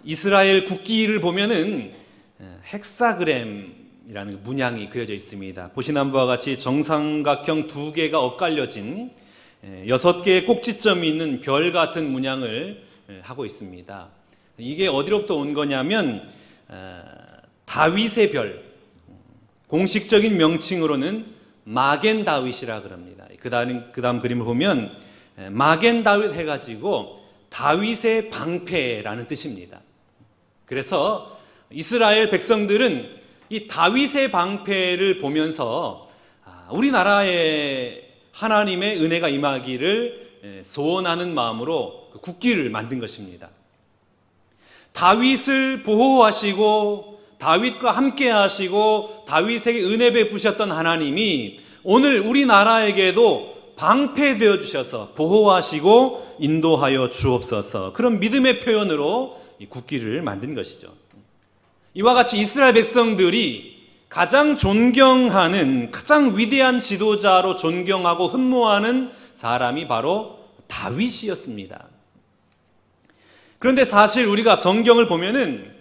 이스라엘 국기를 보면은 헥사그램이라는 문양이 그려져 있습니다. 보시는 바와 같이 정삼각형 두 개가 엇갈려진 6개의 꼭지점이 있는 별 같은 문양을 하고 있습니다. 이게 어디로부터 온 거냐면 다윗의 별, 공식적인 명칭으로는 마겐 다윗이라 그럽니다. 그 다음 그림을 보면 마겐 다윗 해가지고 다윗의 방패라는 뜻입니다. 그래서 이스라엘 백성들은 이 다윗의 방패를 보면서 우리나라에 하나님의 은혜가 임하기를 소원하는 마음으로 국기를 만든 것입니다. 다윗을 보호하시고 다윗과 함께 하시고 다윗에게 은혜 베푸셨던 하나님이 오늘 우리나라에게도 방패 되어 주셔서 보호하시고 인도하여 주옵소서. 그런 믿음의 표현으로 이 국기를 만든 것이죠. 이와 같이 이스라엘 백성들이 가장 존경하는 가장 위대한 지도자로 존경하고 흠모하는 사람이 바로 다윗이었습니다. 그런데 사실 우리가 성경을 보면은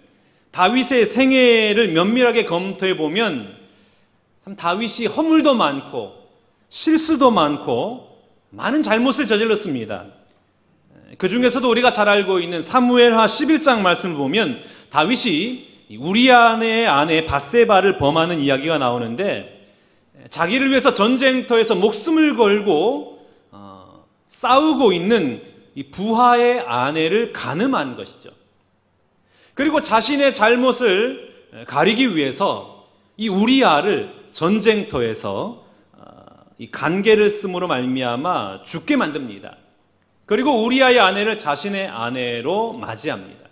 다윗의 생애를 면밀하게 검토해 보면 참 다윗이 허물도 많고 실수도 많고 많은 잘못을 저질렀습니다. 그 중에서도 우리가 잘 알고 있는 사무엘하 11장 말씀을 보면 다윗이 우리아의 아내 밧세바를 범하는 이야기가 나오는데 자기를 위해서 전쟁터에서 목숨을 걸고 싸우고 있는 이 부하의 아내를 간음한 것이죠. 그리고 자신의 잘못을 가리기 위해서 이 우리아를 전쟁터에서 이 간계를 쓰므로 말미암아 죽게 만듭니다. 그리고 우리아의 아내를 자신의 아내로 맞이합니다.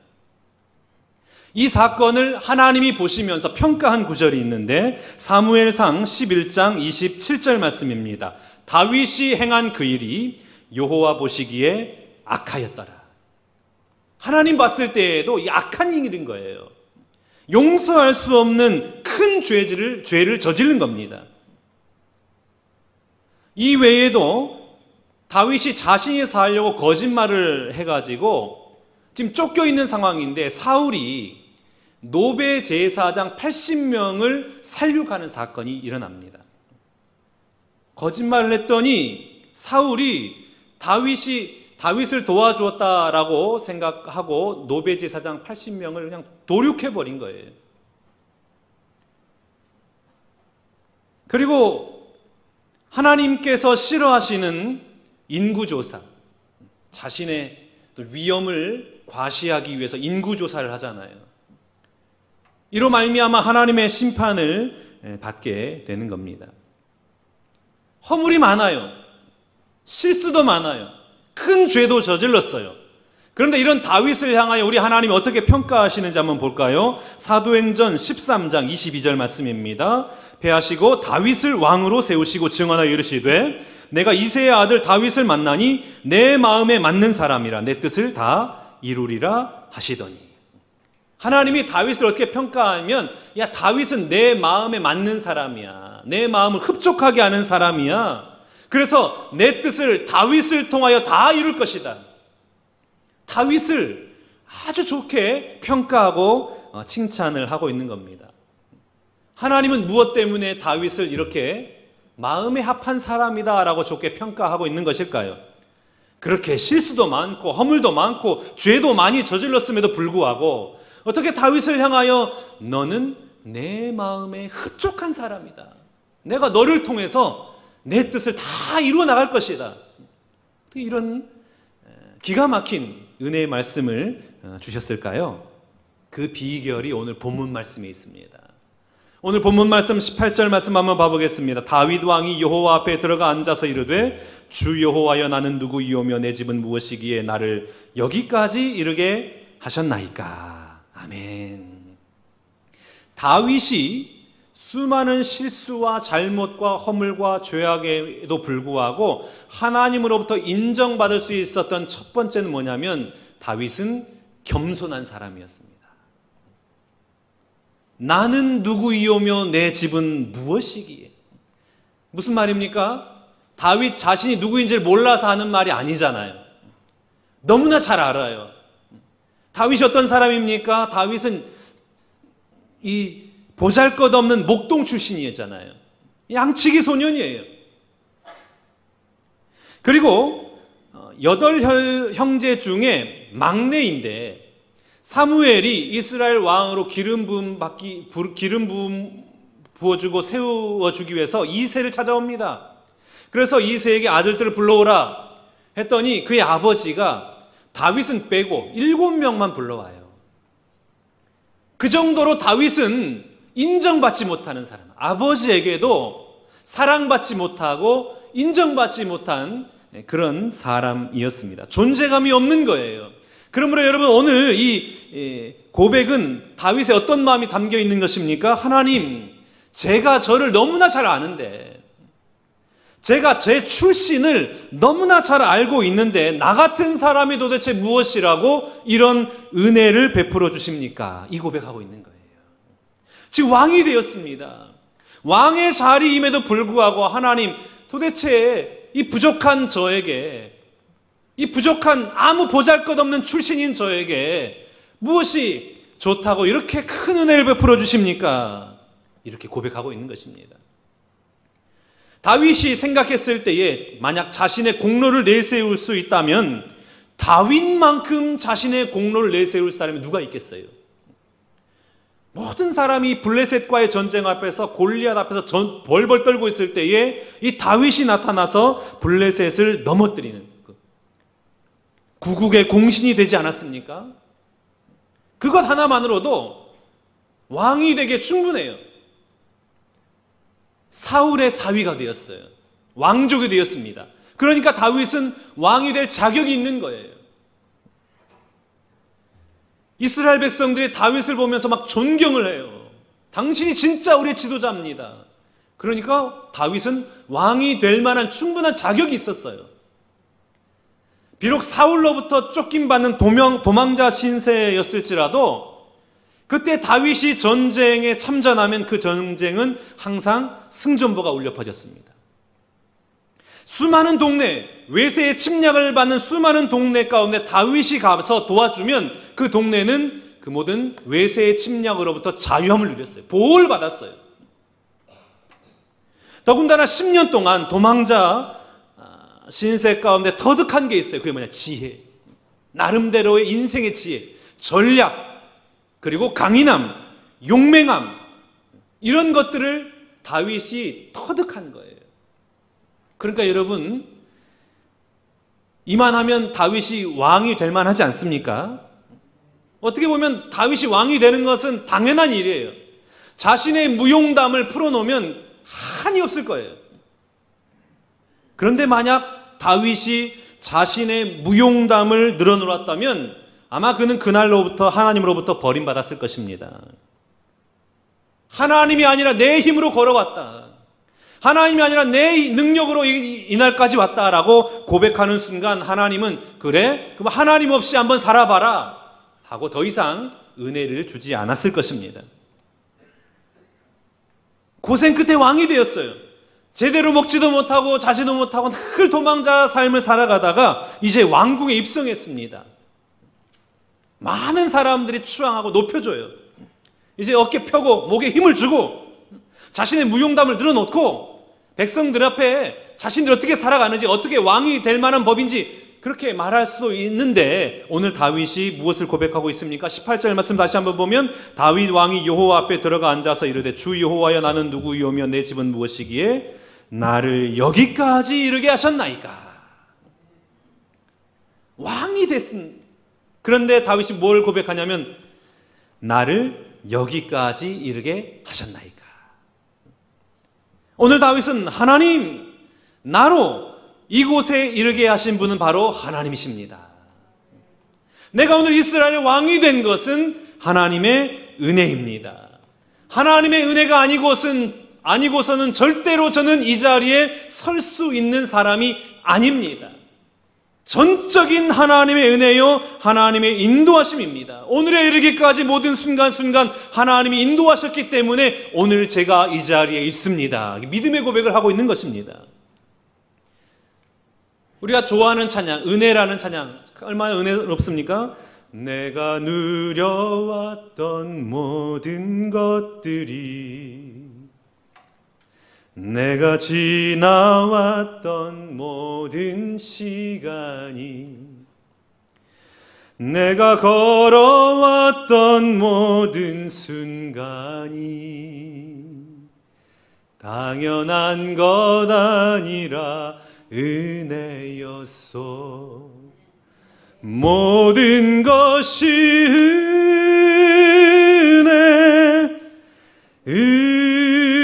이 사건을 하나님이 보시면서 평가한 구절이 있는데 사무엘상 11장 27절 말씀입니다. 다윗이 행한 그 일이 여호와 보시기에 악하였더라. 하나님 봤을 때에도 이 악한 일인 거예요. 용서할 수 없는 큰 죄를 저지른 겁니다. 이 외에도 다윗이 자신이 살려고 거짓말을 해가지고 지금 쫓겨 있는 상황인데 사울이 노베 제사장 80명을 살육하는 사건이 일어납니다. 거짓말을 했더니 사울이 다윗을 도와주었다라고 생각하고 노베 제사장 80명을 그냥 도륙해버린 거예요. 그리고 하나님께서 싫어하시는 인구조사, 자신의 위험을 과시하기 위해서 인구조사를 하잖아요. 이로 말미암아 하나님의 심판을 받게 되는 겁니다. 허물이 많아요. 실수도 많아요. 큰 죄도 저질렀어요. 그런데 이런 다윗을 향하여 우리 하나님이 어떻게 평가하시는지 한번 볼까요? 사도행전 13장 22절 말씀입니다. 패하시고 다윗을 왕으로 세우시고 증언하여 이르시되 내가 이새의 아들 다윗을 만나니 내 마음에 맞는 사람이라 내 뜻을 다 이루리라 하시더니 하나님이 다윗을 어떻게 평가하면 야 다윗은 내 마음에 맞는 사람이야. 내 마음을 흡족하게 하는 사람이야. 그래서 내 뜻을 다윗을 통하여 다 이룰 것이다. 다윗을 아주 좋게 평가하고 칭찬을 하고 있는 겁니다. 하나님은 무엇 때문에 다윗을 이렇게 마음에 합한 사람이다 라고 좋게 평가하고 있는 것일까요? 그렇게 실수도 많고 허물도 많고 죄도 많이 저질렀음에도 불구하고 어떻게 다윗을 향하여 너는 내 마음에 흡족한 사람이다. 내가 너를 통해서 내 뜻을 다 이루어 나갈 것이다. 이런 기가 막힌 은혜의 말씀을 주셨을까요? 그 비결이 오늘 본문 말씀에 있습니다. 오늘 본문 말씀 18절 말씀 한번 봐보겠습니다. 다윗 왕이 여호와 앞에 들어가 앉아서 이르되 주 여호와여 나는 누구이오며 내 집은 무엇이기에 나를 여기까지 이르게 하셨나이까. 아멘. 다윗이 수많은 실수와 잘못과 허물과 죄악에도 불구하고 하나님으로부터 인정받을 수 있었던 첫 번째는 뭐냐면 다윗은 겸손한 사람이었습니다. 나는 누구이오며 내 집은 무엇이기에. 무슨 말입니까? 다윗 자신이 누구인지를 몰라서 하는 말이 아니잖아요. 너무나 잘 알아요. 다윗이 어떤 사람입니까? 다윗은 이 보잘것없는 목동 출신이었잖아요. 양치기 소년이에요. 그리고 8 형제 중에 막내인데 사무엘이 이스라엘 왕으로 기름 부음 부어주고 세워주기 위해서 이새를 찾아옵니다. 그래서 이새에게 아들들을 불러오라 했더니 그의 아버지가 다윗은 빼고 7명만 불러와요. 그 정도로 다윗은 인정받지 못하는 사람, 아버지에게도 사랑받지 못하고 인정받지 못한 그런 사람이었습니다. 존재감이 없는 거예요. 그러므로 여러분, 오늘 이 고백은 다윗의 어떤 마음이 담겨 있는 것입니까? 하나님, 제가 저를 너무나 잘 아는데, 제가 제 출신을 너무나 잘 알고 있는데 나 같은 사람이 도대체 무엇이라고 이런 은혜를 베풀어 주십니까? 이 고백하고 있는 거예요. 지금 왕이 되었습니다. 왕의 자리임에도 불구하고 하나님, 도대체 이 부족한 저에게, 이 부족한 아무 보잘것없는 출신인 저에게 무엇이 좋다고 이렇게 큰 은혜를 베풀어 주십니까? 이렇게 고백하고 있는 것입니다. 다윗이 생각했을 때에 만약 자신의 공로를 내세울 수 있다면 다윗만큼 자신의 공로를 내세울 사람이 누가 있겠어요? 모든 사람이 블레셋과의 전쟁 앞에서, 골리앗 앞에서 벌벌 떨고 있을 때에 이 다윗이 나타나서 블레셋을 넘어뜨리는 구국의 공신이 되지 않았습니까? 그것 하나만으로도 왕이 되기에 충분해요. 사울의 사위가 되었어요. 왕족이 되었습니다. 그러니까 다윗은 왕이 될 자격이 있는 거예요. 이스라엘 백성들이 다윗을 보면서 막 존경을 해요. 당신이 진짜 우리의 지도자입니다. 그러니까 다윗은 왕이 될 만한 충분한 자격이 있었어요. 비록 사울로부터 쫓김받는 도망자 신세였을지라도 그때 다윗이 전쟁에 참전하면 그 전쟁은 항상 승전보가 울려 퍼졌습니다. 수많은 동네, 외세의 침략을 받는 수많은 동네 가운데 다윗이 가서 도와주면 그 동네는 그 모든 외세의 침략으로부터 자유함을 누렸어요. 보호를 받았어요. 더군다나 10년 동안 도망자 신세 가운데 터득한 게 있어요. 그게 뭐냐? 지혜. 나름대로의 인생의 지혜, 전략, 그리고 강인함, 용맹함, 이런 것들을 다윗이 터득한 거예요. 그러니까 여러분, 이만하면 다윗이 왕이 될 만하지 않습니까? 어떻게 보면 다윗이 왕이 되는 것은 당연한 일이에요. 자신의 무용담을 풀어놓으면 한이 없을 거예요. 그런데 만약 다윗이 자신의 무용담을 늘어놓았다면 아마 그는 그날로부터 하나님으로부터 버림받았을 것입니다. 하나님이 아니라 내 힘으로 걸어왔다, 하나님이 아니라 내 능력으로 이날까지 왔다라고 고백하는 순간 하나님은 그래? 그럼 하나님 없이 한번 살아봐라 하고 더 이상 은혜를 주지 않았을 것입니다. 고생 끝에 왕이 되었어요. 제대로 먹지도 못하고 자지도 못하고 늘 도망자 삶을 살아가다가 이제 왕궁에 입성했습니다. 많은 사람들이 추앙하고 높여줘요. 이제 어깨 펴고 목에 힘을 주고 자신의 무용담을 늘어놓고 백성들 앞에 자신들이 어떻게 살아가는지, 어떻게 왕이 될 만한 법인지 그렇게 말할 수도 있는데 오늘 다윗이 무엇을 고백하고 있습니까? 18절 말씀 다시 한번 보면 다윗 왕이 여호와 앞에 들어가 앉아서 이르되 주 여호와여, 나는 누구이오며 내 집은 무엇이기에 나를 여기까지 이르게 하셨나이까. 왕이 됐습니다. 그런데 다윗이 뭘 고백하냐면 나를 여기까지 이르게 하셨나이까. 오늘 다윗은 하나님, 나로 이곳에 이르게 하신 분은 바로 하나님이십니다. 내가 오늘 이스라엘의 왕이 된 것은 하나님의 은혜입니다. 하나님의 은혜가 아니고서는 절대로 저는 이 자리에 설 수 있는 사람이 아닙니다. 전적인 하나님의 은혜요, 하나님의 인도하심입니다. 오늘에 이르기까지 모든 순간순간 하나님이 인도하셨기 때문에 오늘 제가 이 자리에 있습니다. 믿음의 고백을 하고 있는 것입니다. 우리가 좋아하는 찬양, 은혜라는 찬양, 얼마나 은혜롭습니까? 내가 누려왔던 모든 것들이, 내가 지나왔던 모든 시간이, 내가 걸어왔던 모든 순간이 당연한 것 아니라 은혜였소. 모든 것이 은혜, 은혜,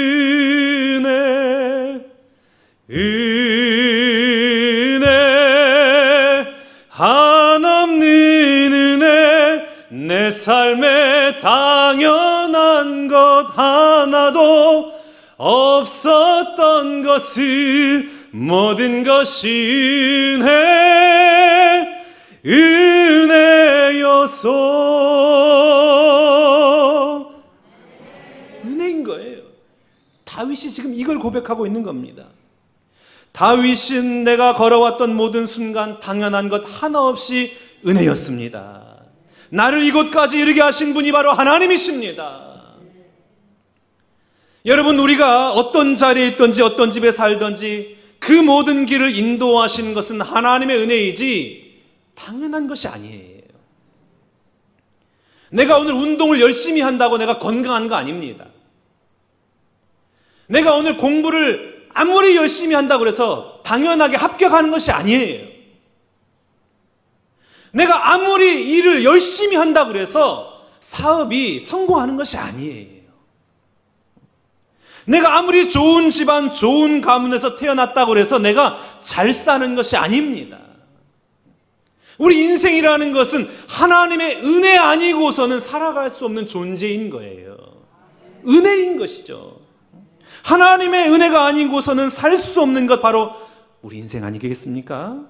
은혜, 한없는 은혜. 내 삶에 당연한 것 하나도 없었던 것을 모든 것이 은혜, 은혜여서. 은혜인 거예요. 다윗이 지금 이걸 고백하고 있는 겁니다. 다윗은 내가 걸어왔던 모든 순간 당연한 것 하나 없이 은혜였습니다. 나를 이곳까지 이르게 하신 분이 바로 하나님이십니다. 여러분, 우리가 어떤 자리에 있든지 어떤 집에 살든지 그 모든 길을 인도하시는 것은 하나님의 은혜이지 당연한 것이 아니에요. 내가 오늘 운동을 열심히 한다고 내가 건강한 거 아닙니다. 내가 오늘 공부를 아무리 열심히 한다고 해서 당연하게 합격하는 것이 아니에요. 내가 아무리 일을 열심히 한다고 해서 사업이 성공하는 것이 아니에요. 내가 아무리 좋은 집안, 좋은 가문에서 태어났다고 해서 내가 잘 사는 것이 아닙니다. 우리 인생이라는 것은 하나님의 은혜 아니고서는 살아갈 수 없는 존재인 거예요. 은혜인 것이죠. 하나님의 은혜가 아니고서는 살 수 없는 것, 바로 우리 인생 아니겠습니까?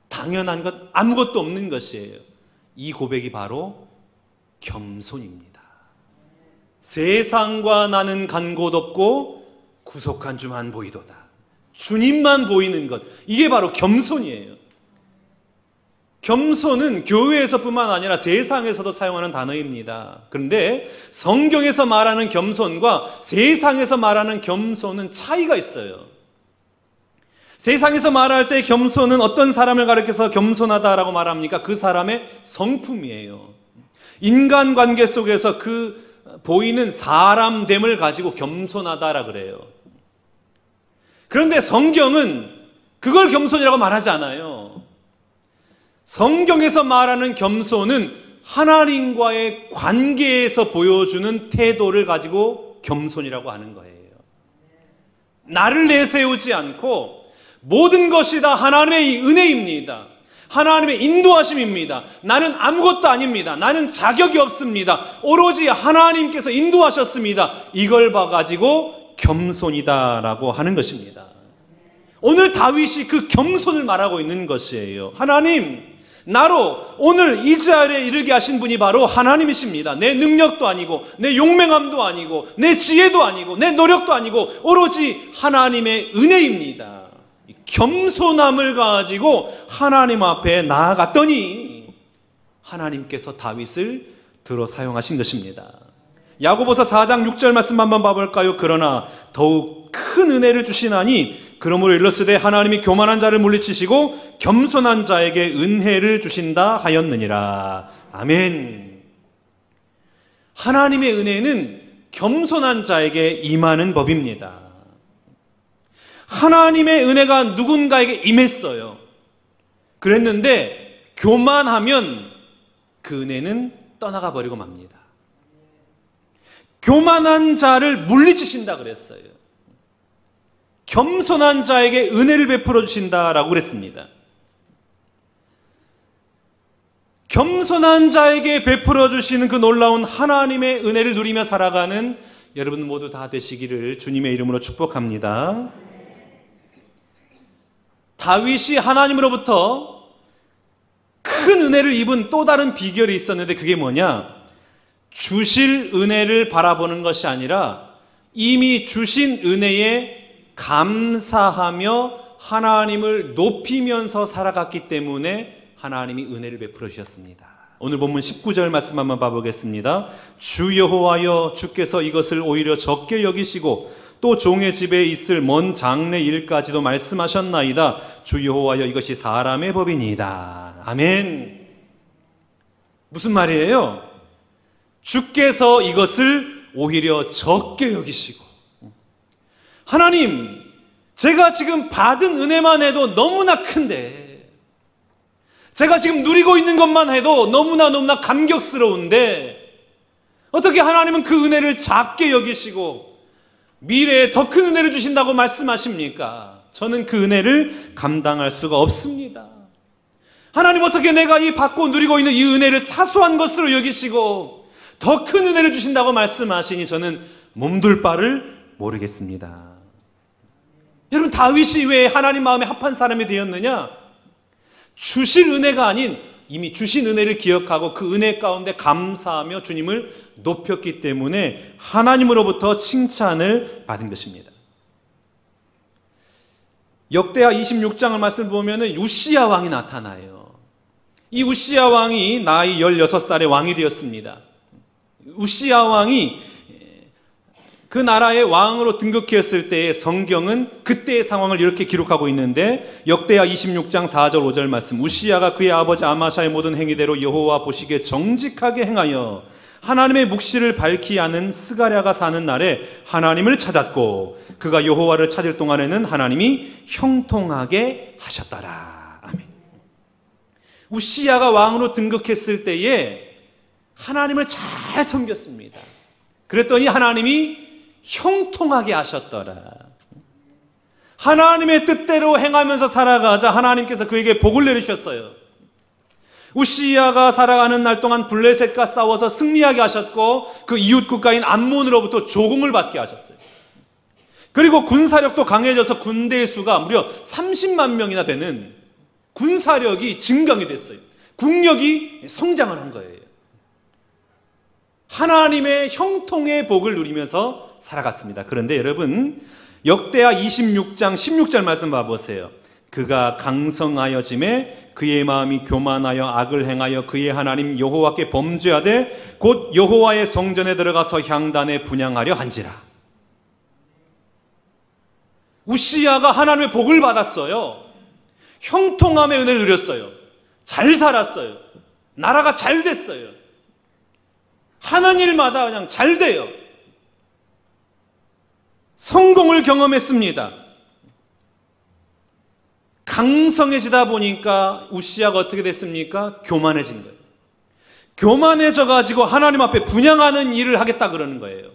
당연한 것 아무것도 없는 것이에요. 이 고백이 바로 겸손입니다. 세상과 나는 간 곳 없고 구속한 주만 보이도다. 주님만 보이는 것, 이게 바로 겸손이에요. 겸손은 교회에서뿐만 아니라 세상에서도 사용하는 단어입니다. 그런데 성경에서 말하는 겸손과 세상에서 말하는 겸손은 차이가 있어요. 세상에서 말할 때 겸손은 어떤 사람을 가리켜서 겸손하다라고 말합니까? 그 사람의 성품이에요. 인간관계 속에서 그 보이는 사람됨을 가지고 겸손하다라 그래요. 그런데 성경은 그걸 겸손이라고 말하지 않아요. 성경에서 말하는 겸손은 하나님과의 관계에서 보여주는 태도를 가지고 겸손이라고 하는 거예요. 나를 내세우지 않고 모든 것이 다 하나님의 은혜입니다. 하나님의 인도하심입니다. 나는 아무것도 아닙니다. 나는 자격이 없습니다. 오로지 하나님께서 인도하셨습니다. 이걸 봐가지고 겸손이다라고 하는 것입니다. 오늘 다윗이 그 겸손을 말하고 있는 것이에요. 하나님, 나로 오늘 이 자리에 이르게 하신 분이 바로 하나님이십니다. 내 능력도 아니고 내 용맹함도 아니고 내 지혜도 아니고 내 노력도 아니고 오로지 하나님의 은혜입니다. 겸손함을 가지고 하나님 앞에 나아갔더니 하나님께서 다윗을 들어 사용하신 것입니다. 야고보서 4장 6절 말씀 한번 봐볼까요? 그러나 더욱 큰 은혜를 주시나니 그러므로 일렀으되 하나님이 교만한 자를 물리치시고 겸손한 자에게 은혜를 주신다 하였느니라. 아멘. 하나님의 은혜는 겸손한 자에게 임하는 법입니다. 하나님의 은혜가 누군가에게 임했어요. 그랬는데 교만하면 그 은혜는 떠나가 버리고 맙니다. 교만한 자를 물리치신다 그랬어요. 겸손한 자에게 은혜를 베풀어 주신다라고 그랬습니다. 겸손한 자에게 베풀어 주시는 그 놀라운 하나님의 은혜를 누리며 살아가는 여러분 모두 다 되시기를 주님의 이름으로 축복합니다. 다윗이 하나님으로부터 큰 은혜를 입은 또 다른 비결이 있었는데 그게 뭐냐? 주실 은혜를 바라보는 것이 아니라 이미 주신 은혜에 감사하며 하나님을 높이면서 살아갔기 때문에 하나님이 은혜를 베풀어 주셨습니다. 오늘 본문 19절 말씀 한번 봐보겠습니다. 주 여호와여, 주께서 이것을 오히려 적게 여기시고 또 종의 집에 있을 먼 장래 일까지도 말씀하셨나이다. 주 여호와여, 이것이 사람의 법이니이다. 아멘. 무슨 말이에요? 주께서 이것을 오히려 적게 여기시고, 하나님, 제가 지금 받은 은혜만 해도 너무나 큰데, 제가 지금 누리고 있는 것만 해도 너무나 감격스러운데, 어떻게 하나님은 그 은혜를 작게 여기시고 미래에 더 큰 은혜를 주신다고 말씀하십니까? 저는 그 은혜를 감당할 수가 없습니다. 하나님, 어떻게 내가 이 받고 누리고 있는 이 은혜를 사소한 것으로 여기시고 더 큰 은혜를 주신다고 말씀하시니 저는 몸둘 바를 모르겠습니다. 여러분, 다윗이 왜 하나님 마음에 합한 사람이 되었느냐? 주실 은혜가 아닌 이미 주신 은혜를 기억하고 그 은혜 가운데 감사하며 주님을 높였기 때문에 하나님으로부터 칭찬을 받은 것입니다. 역대하 26장을 말씀 보면 우시야 왕이 나타나요. 이 우시야 왕이 나이 16살에 왕이 되었습니다. 우시야 왕이 그 나라의 왕으로 등극했을 때의 성경은 그때의 상황을 이렇게 기록하고 있는데, 역대하 26장 4절 5절 말씀, 우시야가 그의 아버지 아마샤의 모든 행위대로 여호와 보시기에 정직하게 행하여 하나님의 묵시를 밝히 아는 스가랴가 사는 날에 하나님을 찾았고, 그가 여호와를 찾을 동안에는 하나님이 형통하게 하셨더라. 아멘. 우시야가 왕으로 등극했을 때에 하나님을 잘 섬겼습니다. 그랬더니 하나님이 형통하게 하셨더라. 하나님의 뜻대로 행하면서 살아가자 하나님께서 그에게 복을 내리셨어요. 우시야가 살아가는 날 동안 블레셋과 싸워서 승리하게 하셨고, 그 이웃 국가인 암몬으로부터 조공을 받게 하셨어요. 그리고 군사력도 강해져서 군대의 수가 무려 30만 명이나 되는 군사력이 증강이 됐어요. 국력이 성장을 한 거예요. 하나님의 형통의 복을 누리면서 살아갔습니다. 그런데 여러분, 역대하 26장 16절 말씀 봐보세요. 그가 강성하여짐에 그의 마음이 교만하여 악을 행하여 그의 하나님 여호와께 범죄하되 곧 여호와의 성전에 들어가서 향단에 분향하려 한지라. 우시야가 하나님의 복을 받았어요. 형통함의 은혜를 누렸어요. 잘 살았어요. 나라가 잘 됐어요. 하는 일마다 그냥 잘 돼요. 성공을 경험했습니다. 강성해지다 보니까 우시야가 어떻게 됐습니까? 교만해진 거예요. 교만해져가지고 하나님 앞에 분향하는 일을 하겠다 그러는 거예요.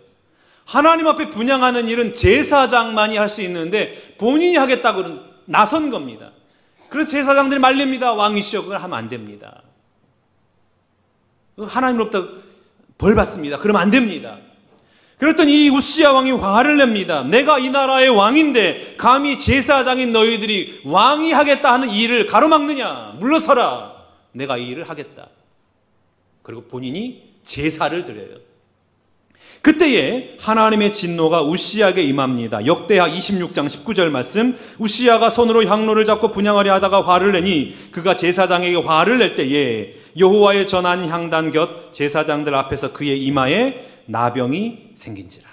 하나님 앞에 분향하는 일은 제사장만이 할 수 있는데 본인이 하겠다고 나선 겁니다. 그래서 제사장들이 말립니다. 왕이시여, 그걸 하면 안 됩니다. 하나님으로부터 벌 받습니다. 그러면 안 됩니다. 그랬더니 이 우시야 왕이 화를 냅니다. 내가 이 나라의 왕인데 감히 제사장인 너희들이 왕이 하겠다 하는 일을 가로막느냐? 물러서라. 내가 이 일을 하겠다. 그리고 본인이 제사를 드려요. 그때에 하나님의 진노가 우시야에게 임합니다. 역대하 26장 19절 말씀, 우시야가 손으로 향로를 잡고 분향하려 하다가 화를 내니 그가 제사장에게 화를 낼 때에 여호와의 전한 향단 곁 제사장들 앞에서 그의 이마에 나병이 생긴지라.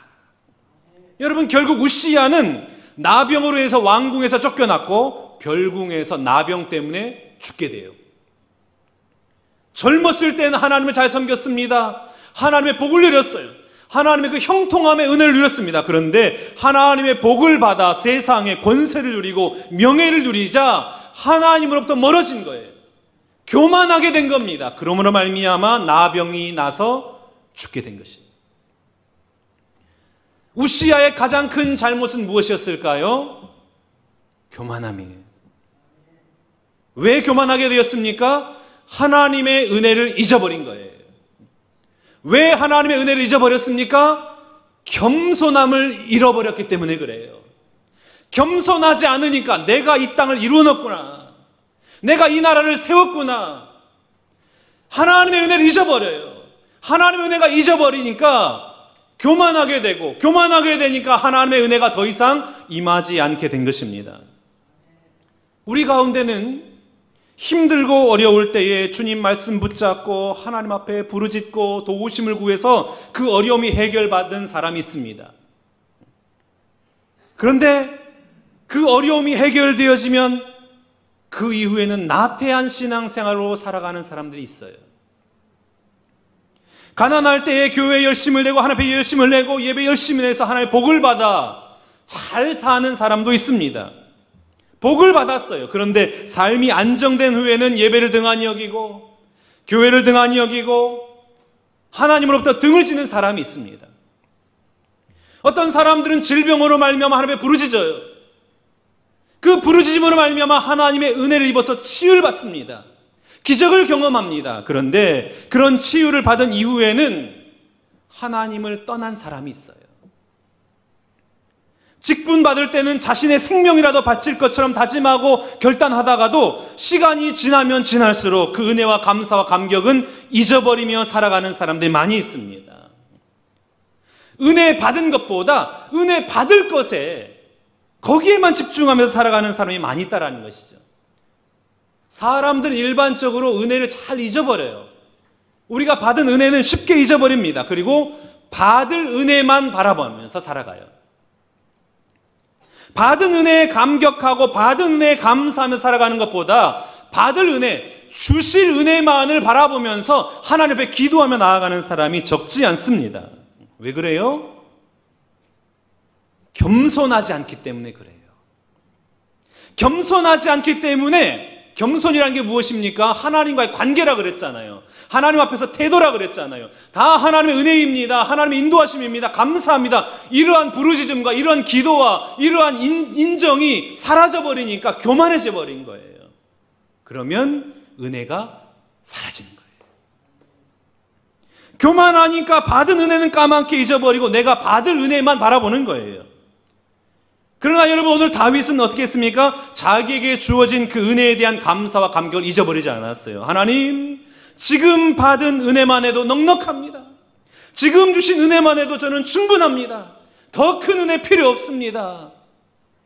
여러분, 결국 우시야는 나병으로 해서 왕궁에서 쫓겨났고 별궁에서 나병 때문에 죽게 돼요. 젊었을 때는 하나님을 잘 섬겼습니다. 하나님의 복을 누렸어요. 하나님의 그 형통함의 은혜를 누렸습니다. 그런데 하나님의 복을 받아 세상의 권세를 누리고 명예를 누리자 하나님으로부터 멀어진 거예요. 교만하게 된 겁니다. 그러므로 말미암아 나병이 나서 죽게 된 것입니다. 우시야의 가장 큰 잘못은 무엇이었을까요? 교만함이에요. 왜 교만하게 되었습니까? 하나님의 은혜를 잊어버린 거예요. 왜 하나님의 은혜를 잊어버렸습니까? 겸손함을 잃어버렸기 때문에 그래요. 겸손하지 않으니까 내가 이 땅을 이루어놨구나, 내가 이 나라를 세웠구나, 하나님의 은혜를 잊어버려요. 하나님의 은혜가 잊어버리니까 교만하게 되고, 교만하게 되니까 하나님의 은혜가 더 이상 임하지 않게 된 것입니다. 우리 가운데는 힘들고 어려울 때에 주님 말씀 붙잡고 하나님 앞에 부르짖고 도우심을 구해서 그 어려움이 해결받은 사람이 있습니다. 그런데 그 어려움이 해결되어지면 그 이후에는 나태한 신앙생활로 살아가는 사람들이 있어요. 가난할 때에 교회에 열심을 내고 하나님 앞에 열심을 내고 예배 열심히 내서 하나님의 복을 받아 잘 사는 사람도 있습니다. 복을 받았어요. 그런데 삶이 안정된 후에는 예배를 등한히 여기고 교회를 등한히 여기고 하나님으로부터 등을 지는 사람이 있습니다. 어떤 사람들은 질병으로 말미암아 하나님 앞에 부르짖어요. 그 부르짖음으로 말미암아 하나님의 은혜를 입어서 치유를 받습니다. 기적을 경험합니다. 그런데 그런 치유를 받은 이후에는 하나님을 떠난 사람이 있어요. 직분 받을 때는 자신의 생명이라도 바칠 것처럼 다짐하고 결단하다가도 시간이 지나면 지날수록 그 은혜와 감사와 감격은 잊어버리며 살아가는 사람들이 많이 있습니다. 은혜 받은 것보다 은혜 받을 것에 거기에만 집중하면서 살아가는 사람이 많이 있다는 것이죠. 사람들은 일반적으로 은혜를 잘 잊어버려요. 우리가 받은 은혜는 쉽게 잊어버립니다. 그리고 받을 은혜만 바라보면서 살아가요. 받은 은혜에 감격하고 받은 은혜에 감사하며 살아가는 것보다 받을 은혜, 주실 은혜만을 바라보면서 하나님 앞에 기도하며 나아가는 사람이 적지 않습니다. 왜 그래요? 겸손하지 않기 때문에 그래요. 겸손하지 않기 때문에, 겸손이라는 게 무엇입니까? 하나님과의 관계라 그랬잖아요. 하나님 앞에서 태도라 그랬잖아요. 다 하나님의 은혜입니다. 하나님의 인도하심입니다. 감사합니다. 이러한 부르짖음과 이러한 기도와 이러한 인정이 사라져버리니까 교만해져 버린 거예요. 그러면 은혜가 사라지는 거예요. 교만하니까 받은 은혜는 까맣게 잊어버리고 내가 받을 은혜만 바라보는 거예요. 그러나 여러분, 오늘 다윗은 어떻게 했습니까? 자기에게 주어진 그 은혜에 대한 감사와 감격을 잊어버리지 않았어요. 하나님, 지금 받은 은혜만 해도 넉넉합니다. 지금 주신 은혜만 해도 저는 충분합니다. 더 큰 은혜 필요 없습니다.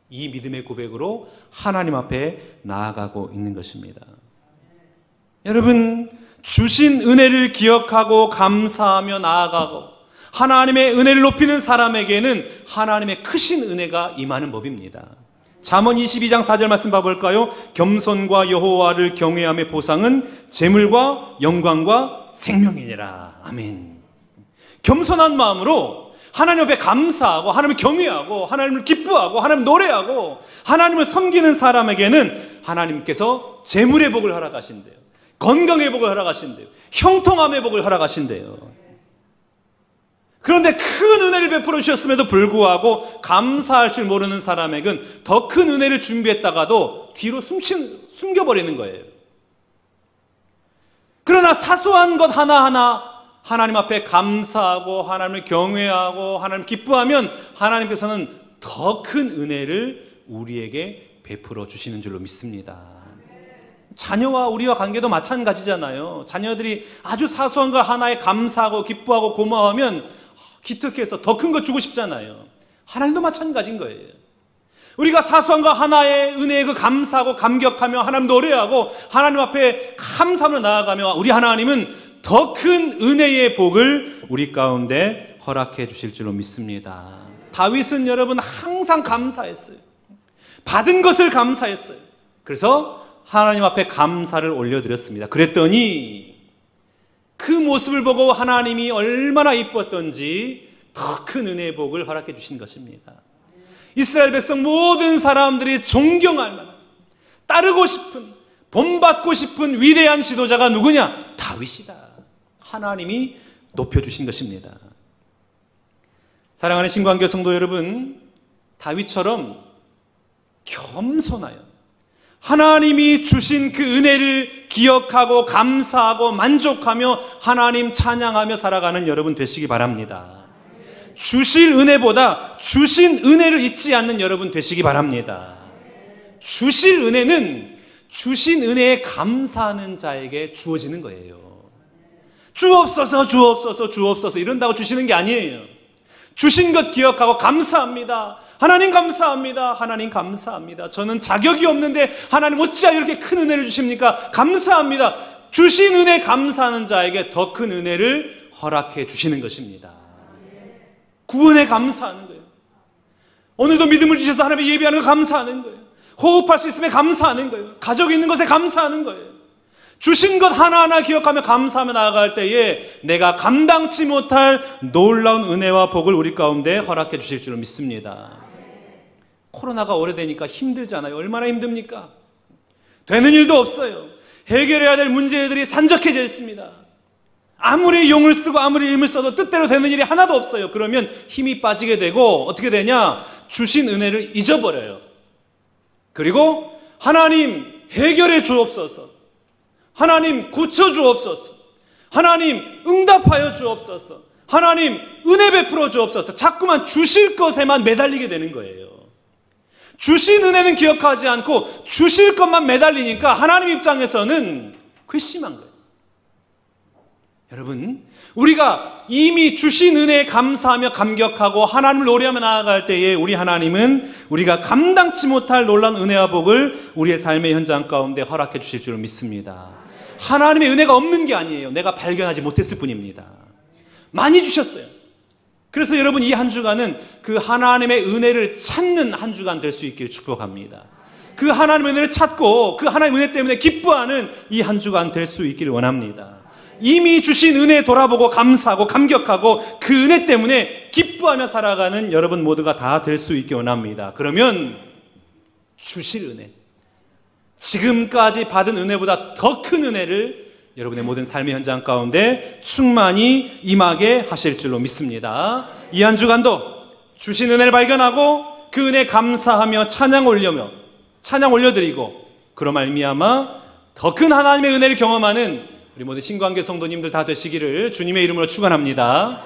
이 믿음의 고백으로 하나님 앞에 나아가고 있는 것입니다. 여러분, 주신 은혜를 기억하고 감사하며 나아가고 하나님의 은혜를 높이는 사람에게는 하나님의 크신 은혜가 임하는 법입니다. 잠언 22장 4절 말씀 봐볼까요? 겸손과 여호와를 경외함의 보상은 재물과 영광과 생명이니라. 아멘. 겸손한 마음으로 하나님 앞에 감사하고 하나님을 경외하고 하나님을 기뻐하고 하나님을 노래하고 하나님을 섬기는 사람에게는 하나님께서 재물의 복을 허락하신대요. 건강의 복을 허락하신대요. 형통함의 복을 허락하신대요. 그런데 큰 은혜를 베풀어 주셨음에도 불구하고 감사할 줄 모르는 사람에게는 더 큰 은혜를 준비했다가도 뒤로 숨겨버리는 거예요. 그러나 사소한 것 하나하나 하나님 앞에 감사하고 하나님을 경외하고 하나님을 기뻐하면 하나님께서는 더 큰 은혜를 우리에게 베풀어 주시는 줄로 믿습니다. 자녀와 우리와 관계도 마찬가지잖아요. 자녀들이 아주 사소한 것 하나에 감사하고 기뻐하고 고마워하면 기특해서 더 큰 거 주고 싶잖아요. 하나님도 마찬가지인 거예요. 우리가 사소한 것 하나의 은혜에 그 감사하고 감격하며 하나님 노래하고 하나님 앞에 감사하며 나아가며 우리 하나님은 더 큰 은혜의 복을 우리 가운데 허락해 주실 줄로 믿습니다. 다윗은 여러분 항상 감사했어요. 받은 것을 감사했어요. 그래서 하나님 앞에 감사를 올려드렸습니다. 그랬더니 그 모습을 보고 하나님이 얼마나 이뻤던지 더 큰 은혜의 복을 허락해 주신 것입니다. 이스라엘 백성 모든 사람들이 존경할 만한, 따르고 싶은, 본받고 싶은 위대한 지도자가 누구냐? 다윗이다. 하나님이 높여주신 것입니다. 사랑하는 신관교 성도 여러분, 다윗처럼 겸손하여 하나님이 주신 그 은혜를 기억하고 감사하고 만족하며 하나님 찬양하며 살아가는 여러분 되시기 바랍니다. 주실 은혜보다 주신 은혜를 잊지 않는 여러분 되시기 바랍니다. 주실 은혜는 주신 은혜에 감사하는 자에게 주어지는 거예요. 주옵소서 주옵소서 주옵소서 이런다고 주시는 게 아니에요. 주신 것 기억하고 감사합니다. 하나님 감사합니다. 하나님 감사합니다. 저는 자격이 없는데 하나님 어찌하여 이렇게 큰 은혜를 주십니까? 감사합니다. 주신 은혜 감사하는 자에게 더 큰 은혜를 허락해 주시는 것입니다. 구원에 감사하는 거예요. 오늘도 믿음을 주셔서 하나님의 예비하는 거 감사하는 거예요. 호흡할 수 있음에 감사하는 거예요. 가족이 있는 것에 감사하는 거예요. 주신 것 하나하나 기억하며 감사하며 나아갈 때에 내가 감당치 못할 놀라운 은혜와 복을 우리 가운데 허락해 주실 줄로 믿습니다. 코로나가 오래되니까 힘들잖아요. 얼마나 힘듭니까? 되는 일도 없어요. 해결해야 될 문제들이 산적해져 있습니다. 아무리 용을 쓰고 아무리 힘을 써도 뜻대로 되는 일이 하나도 없어요. 그러면 힘이 빠지게 되고 어떻게 되냐? 주신 은혜를 잊어버려요. 그리고 하나님 해결해 주옵소서, 하나님 고쳐 주옵소서, 하나님 응답하여 주옵소서, 하나님 은혜 베풀어 주옵소서, 자꾸만 주실 것에만 매달리게 되는 거예요. 주신 은혜는 기억하지 않고 주실 것만 매달리니까 하나님 입장에서는 괘씸한 거예요. 여러분, 우리가 이미 주신 은혜에 감사하며 감격하고 하나님을 노래하며 나아갈 때에 우리 하나님은 우리가 감당치 못할 놀라운 은혜와 복을 우리의 삶의 현장 가운데 허락해 주실 줄 믿습니다. 하나님의 은혜가 없는 게 아니에요. 내가 발견하지 못했을 뿐입니다. 많이 주셨어요. 그래서 여러분, 이 한 주간은 그 하나님의 은혜를 찾는 한 주간 될 수 있기를 축복합니다. 그 하나님의 은혜를 찾고 그 하나님의 은혜 때문에 기뻐하는 이 한 주간 될 수 있기를 원합니다. 이미 주신 은혜에 돌아보고 감사하고 감격하고 그 은혜 때문에 기뻐하며 살아가는 여러분 모두가 다 될 수 있기 원합니다. 그러면 주실 은혜, 지금까지 받은 은혜보다 더 큰 은혜를 여러분의 모든 삶의 현장 가운데 충만히 임하게 하실 줄로 믿습니다. 이 한 주간도 주신 은혜를 발견하고 그 은혜 감사하며 찬양 올려드리고 그로 말미암아 더 큰 하나님의 은혜를 경험하는 우리 모든 신관계 성도님들 다 되시기를 주님의 이름으로 축원합니다.